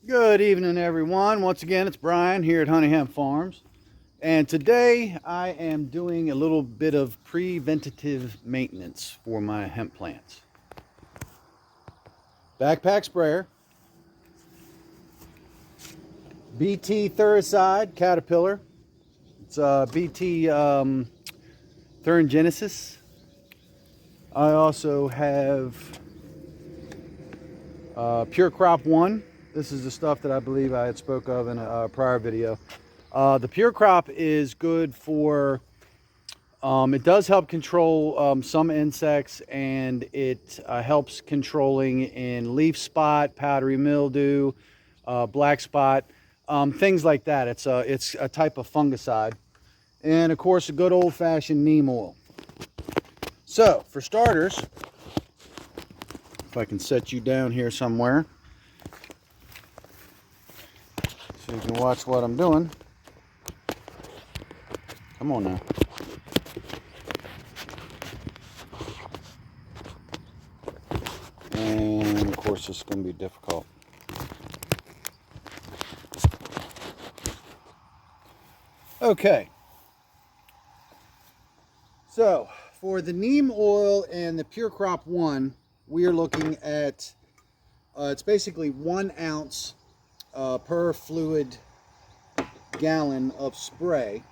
Good evening, everyone. Once again, it's Brian here at Hemp Farms. And today I am doing a little bit of preventative maintenance for my hemp plants. Backpack sprayer, BT Thuricide Caterpillar. It's BT Thuringiensis. I also have Pure Crop 1. This is the stuff that I believe I had spoke of in a prior video. The Pure Crop is good for, it does help control some insects, and it helps controlling in leaf spot, powdery mildew, black spot, things like that. It's a type of fungicide. And of course, a good old-fashioned neem oil. So, for starters, if I can set you down here somewhere, so you can watch what I'm doing. Come on now. And of course, it's going to be difficult. Okay. So, for the neem oil and the Pure Crop 1, we are looking at, it's basically 1 ounce per fluid gallon of spray.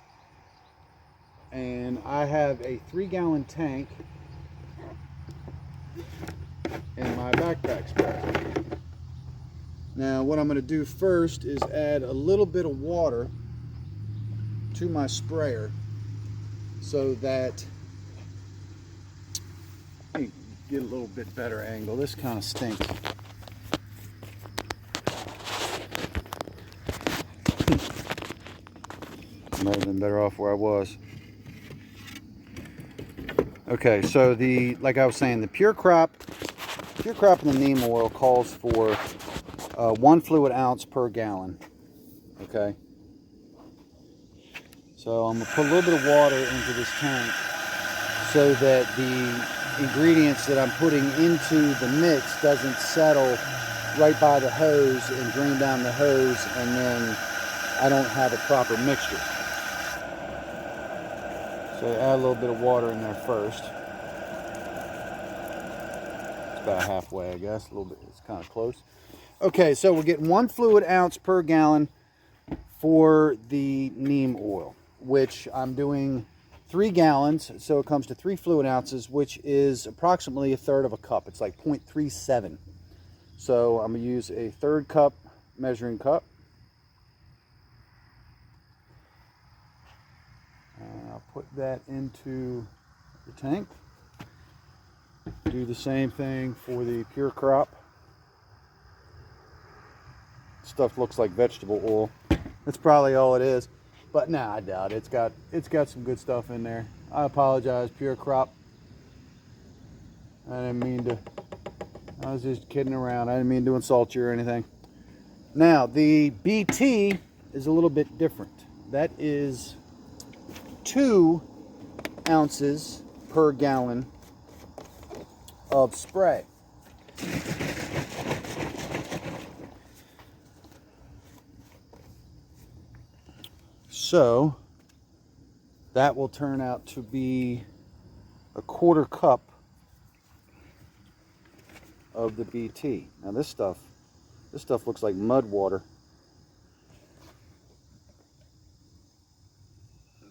And I have a 3-gallon tank in my backpack sprayer. Now what I'm going to do first is add a little bit of water to my sprayer so that, let me get a little bit better angle. This kind of stinks. Might have been better off where I was. Okay, so like I was saying, the Pure Crop and the neem oil calls for 1 fluid ounce per gallon. Okay, so I'm gonna put a little bit of water into this tank so that the ingredients that I'm putting into the mix doesn't settle right by the hose and drain down the hose, and then I don't have a proper mixture. So add a little bit of water in there first. It's about halfway, I guess. A little bit, it's kind of close. Okay, so we're getting 1 fluid ounce per gallon for the neem oil, which I'm doing 3 gallons, so it comes to 3 fluid ounces, which is approximately 1/3 of a cup. It's like 0.37. So I'm gonna use a 1/3 cup measuring cup. I'll put that into the tank. Do the same thing for the Pure Crop. Stuff looks like vegetable oil. That's probably all it is, but nah, I doubt it. It's got some good stuff in there. I apologize, Pure Crop. I didn't mean to. I was just kidding around. I didn't mean to insult you or anything. Now the BT is a little bit different. That is 2 ounces per gallon of spray. So that will turn out to be a 1/4 cup of the BT. Now this stuff looks like mud water,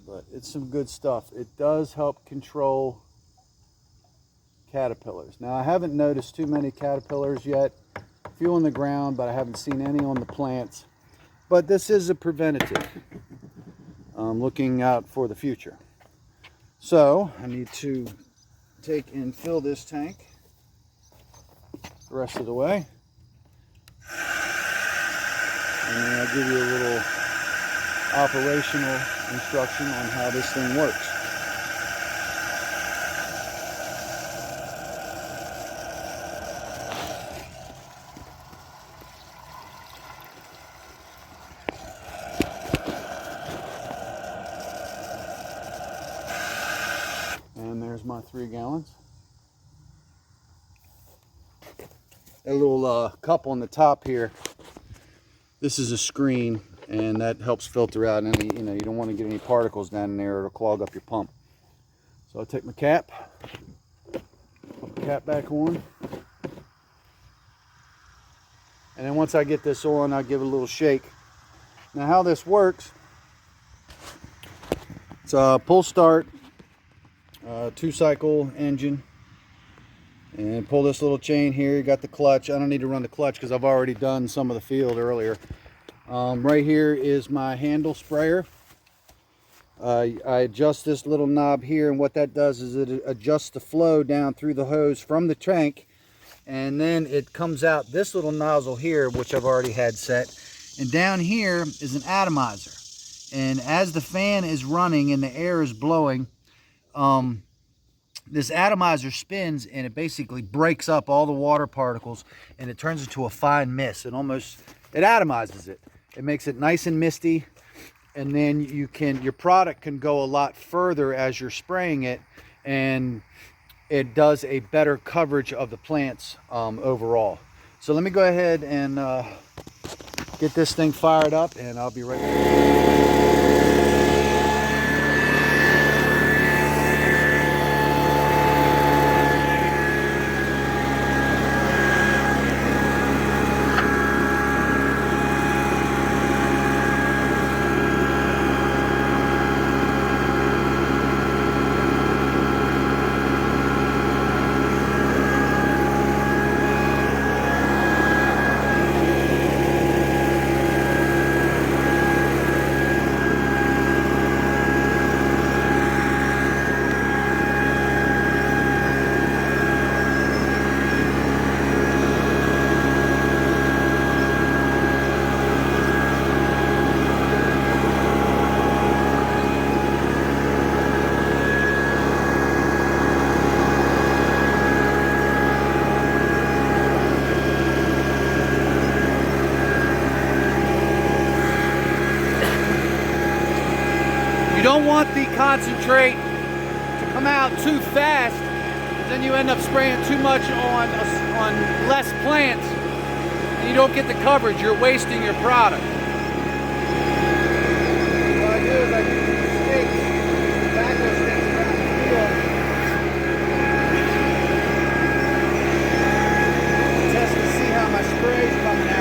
but it's some good stuff. It does help control caterpillars. Now I haven't noticed too many caterpillars yet. A few on the ground, but I haven't seen any on the plants. But this is a preventative. Looking out for the future. So I need to take and fill this tank the rest of the way. And then I'll give you a little operational instruction on how this thing works. And there's my 3 gallons. A little cup on the top here this is a screen, and that helps filter out any, you don't want to get any particles down in there, or it'll clog up your pump. So I'll take my cap, put the cap back on, and then once I get this on, I'll give it a little shake. Now how this works, it's a pull start, 2-cycle engine, and pull this little chain here. You got the clutch. I don't need to run the clutch because I've already done some of the field earlier. Right here is my handle sprayer. I adjust this little knob here, and what that does is it adjusts the flow down through the hose from the tank, and then it comes out this little nozzle here, which I've already had set, and down here is an atomizer. And as the fan is running and the air is blowing, this atomizer spins, and it basically breaks up all the water particles, and it turns into a fine mist. It atomizes it. It makes it nice and misty, and then your product can go a lot further as you're spraying it, and it does a better coverage of the plants overall. So let me go ahead and get this thing fired up, and I'll be right back. You don't want the concentrate to come out too fast, then you end up spraying too much on less plants, and you don't get the coverage. You're wasting your product. What I do is I use these sticks, tobacco sticks around the field, test to see how my spray is coming out.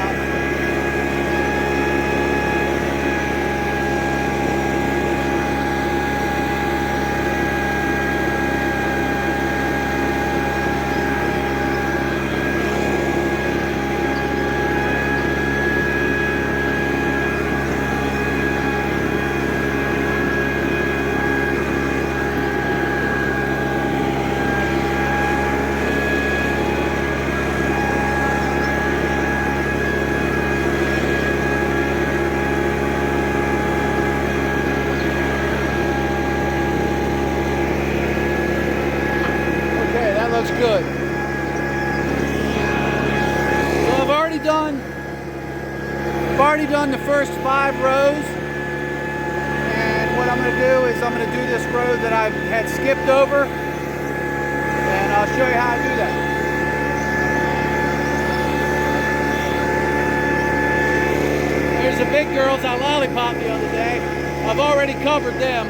Looks good. So I've already done the first 5 rows, and what I'm going to do is I'm going to do this row that I had skipped over, and I'll show you how I do that. There's the big girls I lollipopped the other day. I've already covered them.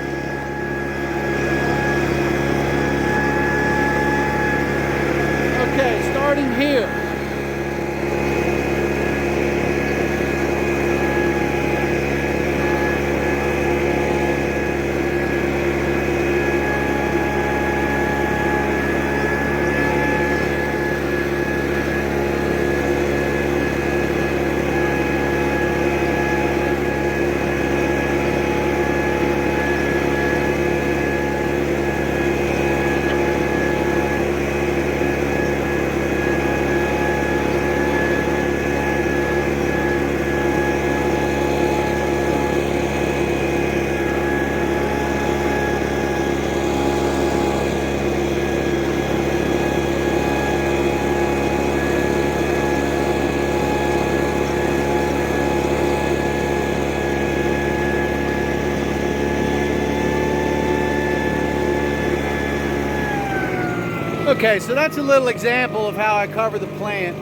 Okay, starting here. Okay, so that's a little example of how I cover the plant.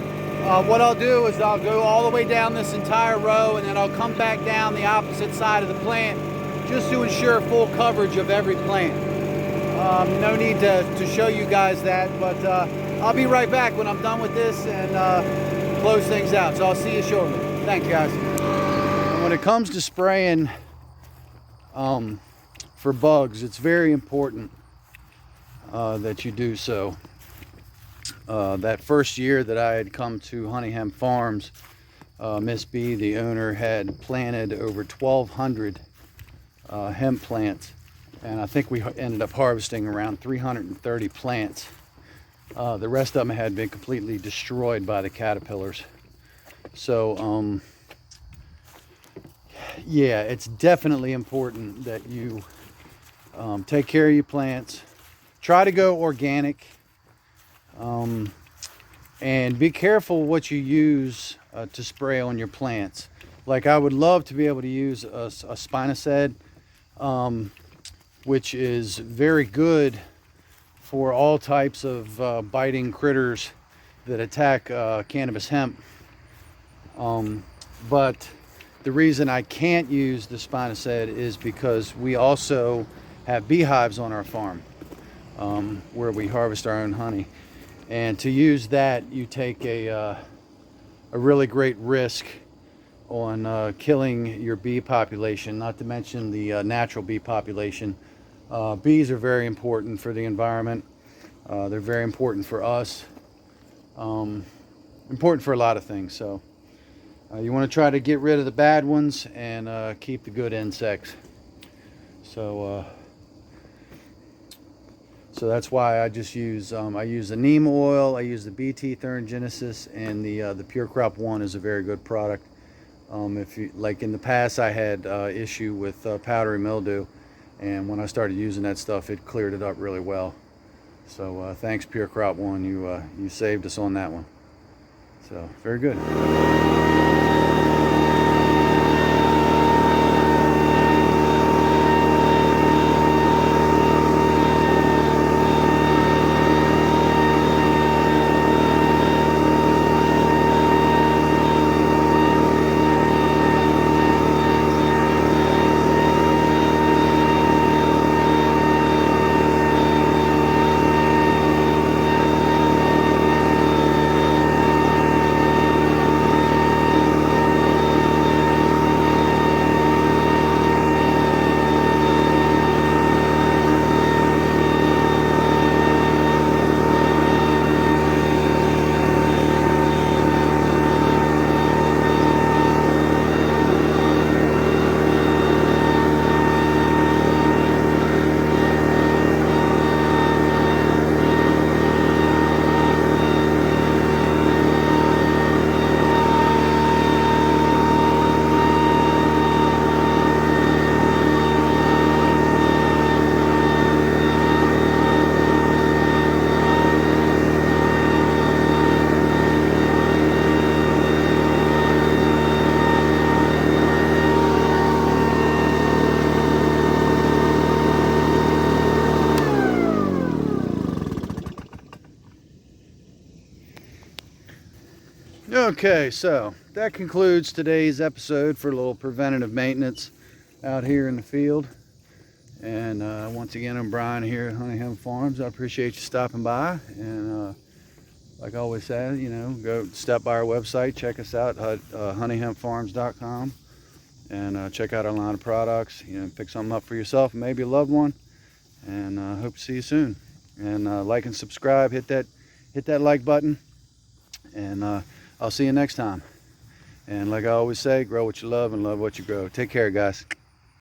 what I'll do is I'll go all the way down this entire row, and then I'll come back down the opposite side of the plant just to ensure full coverage of every plant. No need to show you guys that, but I'll be right back when I'm done with this and close things out. So I'll see you shortly. Thanks, guys. When it comes to spraying for bugs, it's very important that you do so. That first year that I had come to Honey Hemp Farms, Miss B, the owner, had planted over 1,200 hemp plants, and I think we ended up harvesting around 330 plants. The rest of them had been completely destroyed by the caterpillars. So yeah, it's definitely important that you take care of your plants. Try to go organic, and be careful what you use to spray on your plants. Like, I would love to be able to use a spinosad, which is very good for all types of biting critters that attack cannabis hemp. But the reason I can't use the spinosad is because we also have beehives on our farm, where we harvest our own honey. And to use that, you take a really great risk on killing your bee population, not to mention the natural bee population. Bees are very important for the environment. They're very important for us. Important for a lot of things. So you want to try to get rid of the bad ones and keep the good insects. So that's why I just use I use the neem oil, I use the BT Thuringiensis, and the Pure Crop 1 is a very good product. If you, like in the past, I had issue with powdery mildew, and when I started using that stuff, it cleared it up really well. So thanks, Pure Crop 1, you saved us on that one. So very good. Okay, so that concludes today's episode for a little preventative maintenance out here in the field. And once again, I'm Brian here at Honey Hemp Farms. I appreciate you stopping by. And like I always say, you know, go step by our website, check us out at honeyhempfarms.com, and check out our line of products. You know, pick something up for yourself and maybe a loved one. And hope to see you soon. And like and subscribe. Hit that like button. And I'll see you next time. And like I always say, grow what you love and love what you grow. Take care, guys.